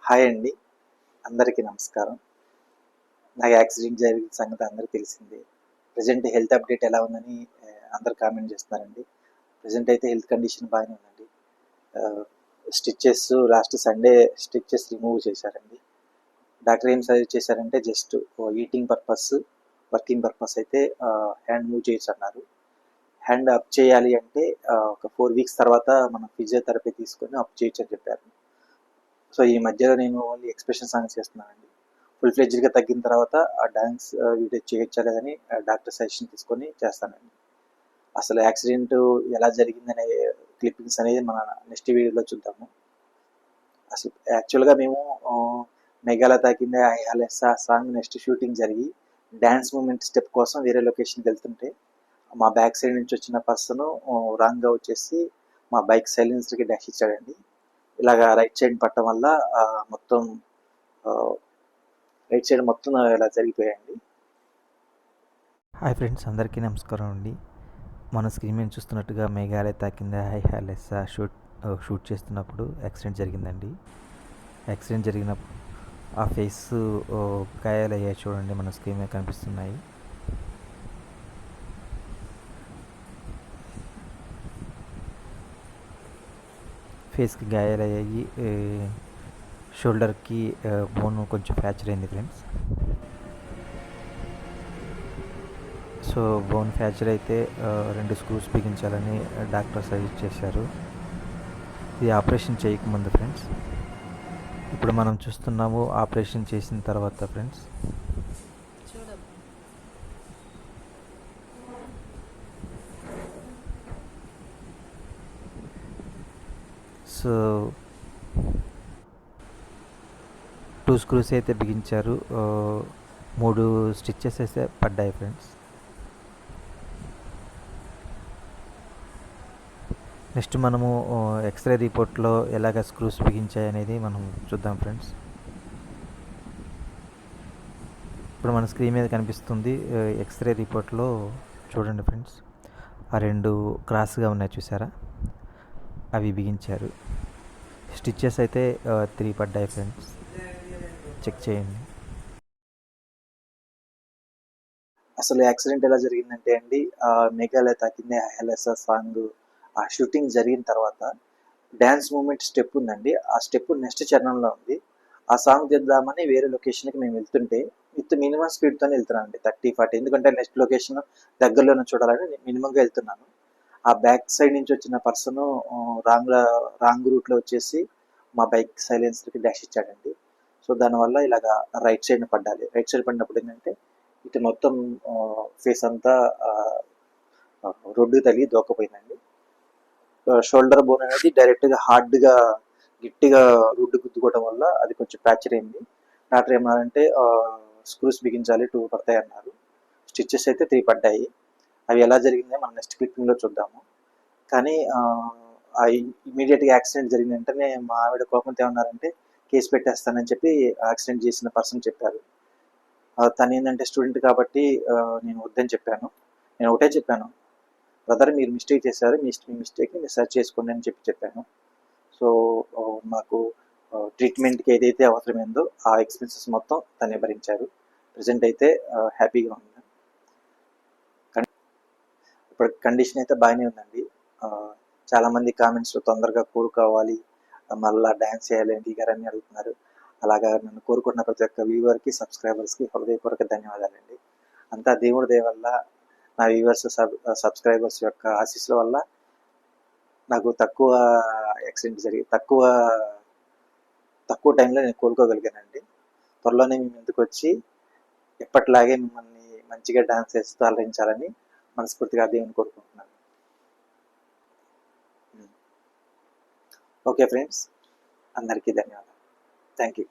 Hi అండి, అందరికీ నమస్కారం. నాకు యాక్సిడెంట్ జరిగిన సంగతి అందరికీ తెలిసిందే. ప్రజెంట్ హెల్త్ అప్డేట్ ఎలా ఉందని అందరు కామెంట్ చేస్తున్నారండి. ప్రజెంట్ అయితే హెల్త్ కండిషన్ బాగానే ఉందండి. Stitches last Sunday stitches remove చేశారండి. డాక్టర్ ఏం సజెస్ట్ చేశారంటే just eating purpose, working purpose అయితే హ్యాండ్ మూవ్ చేయొచ్చు అన్నారు. హ్యాండ్ అప్ చేయాలి అంటే ఒక 4 వీక్స్ తర్వాత మనం ఫిజియోథెరపీ తీసుకొని అప్ చేయొచ్చు అని చెప్పారు. సో ఈ మధ్యలో నేను ఓన్లీ ఎక్స్ప్రెషన్ సాంగ్స్ చేస్తున్నానండి. ఫుల్ ఫ్లెడ్జ్డ్గా తగ్గిన తర్వాత ఆ డాన్స్ వీడియో చేయొచ్చా లేదని డాక్టర్ సజెషన్ తీసుకొని చేస్తానండి. అసలు యాక్సిడెంట్ ఎలా జరిగిందనే క్లిప్పింగ్స్ అనేది మన నెక్స్ట్ వీడియోలో చూద్దాము. అసలు యాక్చువల్గా మేము మేఘాలయ తాకిందే ఐహాలెస్ సాంగ్ నెక్స్ట్ షూటింగ్ జరిగి డ్యాన్స్ మూమెంట్ స్టెప్ కోసం వేరే లొకేషన్కి వెళ్తుంటే మా బ్యాక్ సైడ్ నుంచి వచ్చిన పర్సన్ రాంగ్గా వచ్చేసి మా బైక్ సైలెన్సర్కి డాష్ ఇచ్చాడండి. ఇలాగా రైట్ సైడ్ పట్టడం వల్ల మొత్తం రైట్ సైడ్ మొత్తం ఇలా జరిగిపోయాయండి. హాయ్ ఫ్రెండ్స్, అందరికీ నమస్కారం అండి. మన స్క్రీన్ మీద చూస్తున్నట్టుగా మేఘాలయ తాకింద ఐహాలెస్ షూట్ చేస్తున్నప్పుడు యాక్సిడెంట్ జరిగిందండి. యాక్సిడెంట్ జరిగినప్పుడు ఆ ఫేస్ గాయాలయ్యాయి చూడండి, మన స్క్రీన్ మీద కనిపిస్తున్నాయి. ఫేస్కి గాయాలయ్యాయి, షోల్డర్కి బోన్ కొంచెం ఫ్రాక్చర్ అయింది ఫ్రెండ్స్. సో బోన్ ఫ్రాక్చర్ అయితే 2 స్క్రూస్ బిగించాలని డాక్టర్ సజెస్ట్ చేశారు. ఇది ఆపరేషన్ చేయకముందు ఫ్రెండ్స్. ఇప్పుడు మనం చూస్తున్నాము ఆపరేషన్ చేసిన తర్వాత ఫ్రెండ్స్. సో 2 స్క్రూస్ అయితే బిగించారు, 3 స్టిచ్చెస్ అయితే పడ్డాయి ఫ్రెండ్స్. నెక్స్ట్ మనము ఎక్స్రే రిపోర్ట్లో ఎలాగ స్క్రూస్ బిగించాయి అనేది మనం చూద్దాం ఫ్రెండ్స్. ఇప్పుడు మన స్క్రీన్ మీద కనిపిస్తుంది ఎక్స్రే రిపోర్ట్లో చూడండి ఫ్రెండ్స్. ఆ 2 క్రాస్గా ఉన్నాయి చూసారా, అవి బిగించారు. స్టిచ్చెస్ అయితే 3 పడ్డాయి ఫ్రెండ్స్, చెక్ చేయండి. అసలు యాక్సిడెంట్ ఎలా జరిగిందంటే అండి, మేఘాలయ తాకింది ఐహాలెస్ సాంగ్ ఆ షూటింగ్ జరిగిన తర్వాత డ్యాన్స్ మూమెంట్ స్టెప్ ఉందండి. ఆ స్టెప్ నెక్స్ట్ చరణంలో ఉంది. ఆ సాంగ్ చేద్దామని వేరే లొకేషన్కి మేము వెళ్తుంటే విత్ మినిమం స్పీడ్తోనే వెళ్తున్నాను అండి, 30-40. ఎందుకంటే నెక్స్ట్ లొకేషన్ దగ్గరలోనే చూడాలని మినిమంగా వెళ్తున్నాను. ఆ బ్యాక్ సైడ్ నుంచి వచ్చిన పర్సన్ రాంగ్ రూట్లో వచ్చేసి మా బైక్ సైలెన్సర్కి డాష్ ఇచ్చాడండి. సో దానివల్ల ఇలాగా రైట్ సైడ్ని పడ్డాలి. రైట్ సైడ్ పడినప్పుడు ఏంటంటే ఇటు మొత్తం ఫేస్ అంతా రోడ్డు తగిలి దోకపోయిందండి. షోల్డర్ బోన్ అనేది డైరెక్ట్గా హార్డ్గా గట్టిగా రోడ్డు గుద్దుకోవడం వల్ల అది కొంచెం ఫ్రాక్చర్ అయింది. డాక్టర్ ఏమన్నారంటే స్క్రూస్ బిగించాలి, 2 పడతాయి అన్నారు. స్టిచ్చెస్ అయితే 3 పడ్డాయి. అవి ఎలా జరిగిందో మనం నెక్స్ట్ క్లిప్పింగ్లో చూద్దాము. కానీ ఇమీడియట్గా యాక్సిడెంట్ జరిగిన వెంటనే మా ఆవిడ కోపంతో ఏమన్నారంటే కేసు పెట్టేస్తానని చెప్పి యాక్సిడెంట్ చేసిన పర్సన్ చెప్పారు. తను ఏంటంటే స్టూడెంట్ కాబట్టి నేను వద్దని చెప్పాను. నేను ఒకటే చెప్పాను, బ్రదర్ మీరు మిస్టేక్ చేశారు, మీ మిస్టేక్ని మీరు సర్చ్ చేసుకోండి అని చెప్పాను. సో మాకు ట్రీట్మెంట్కి ఏదైతే అవసరమైందో ఆ ఎక్స్పెన్సెస్ మొత్తం తనే భరించారు. ప్రజెంట్ అయితే హ్యాపీగా ఉంది. ఇప్పుడు కండిషన్ అయితే బాగానే ఉందండి. చాలామంది కామెంట్స్లో తొందరగా కోరుకోవాలి, మళ్ళీ డ్యాన్స్ చేయాలి ఏంటి గారు అని అడుగుతున్నారు. అలాగా నన్ను కోరుకున్న ప్రతి ఒక్క వ్యూవర్కి, సబ్స్క్రైబర్స్కి హృదయపూర్వక ధన్యవాదాలండి. అంతా దేవుడి దయ వల్ల, నా వ్యూవర్స్ సబ్స్క్రైబర్స్ యొక్క ఆశీస్సుల వల్ల నాకు తక్కువ యాక్సిడెంట్ జరిగి తక్కువ టైంలో నేను కోలుకోగలిగానండి. త్వరలోనే మీ ముందుకు వచ్చి ఎప్పటిలాగే మిమ్మల్ని మంచిగా డాన్స్ చేస్తూ అలరించాలని మనస్ఫూర్తిగా దేవుని కోరుకుంటున్నాను. ఓకే ఫ్రెండ్స్, అందరికీ ధన్యవాదాలు. Thank you.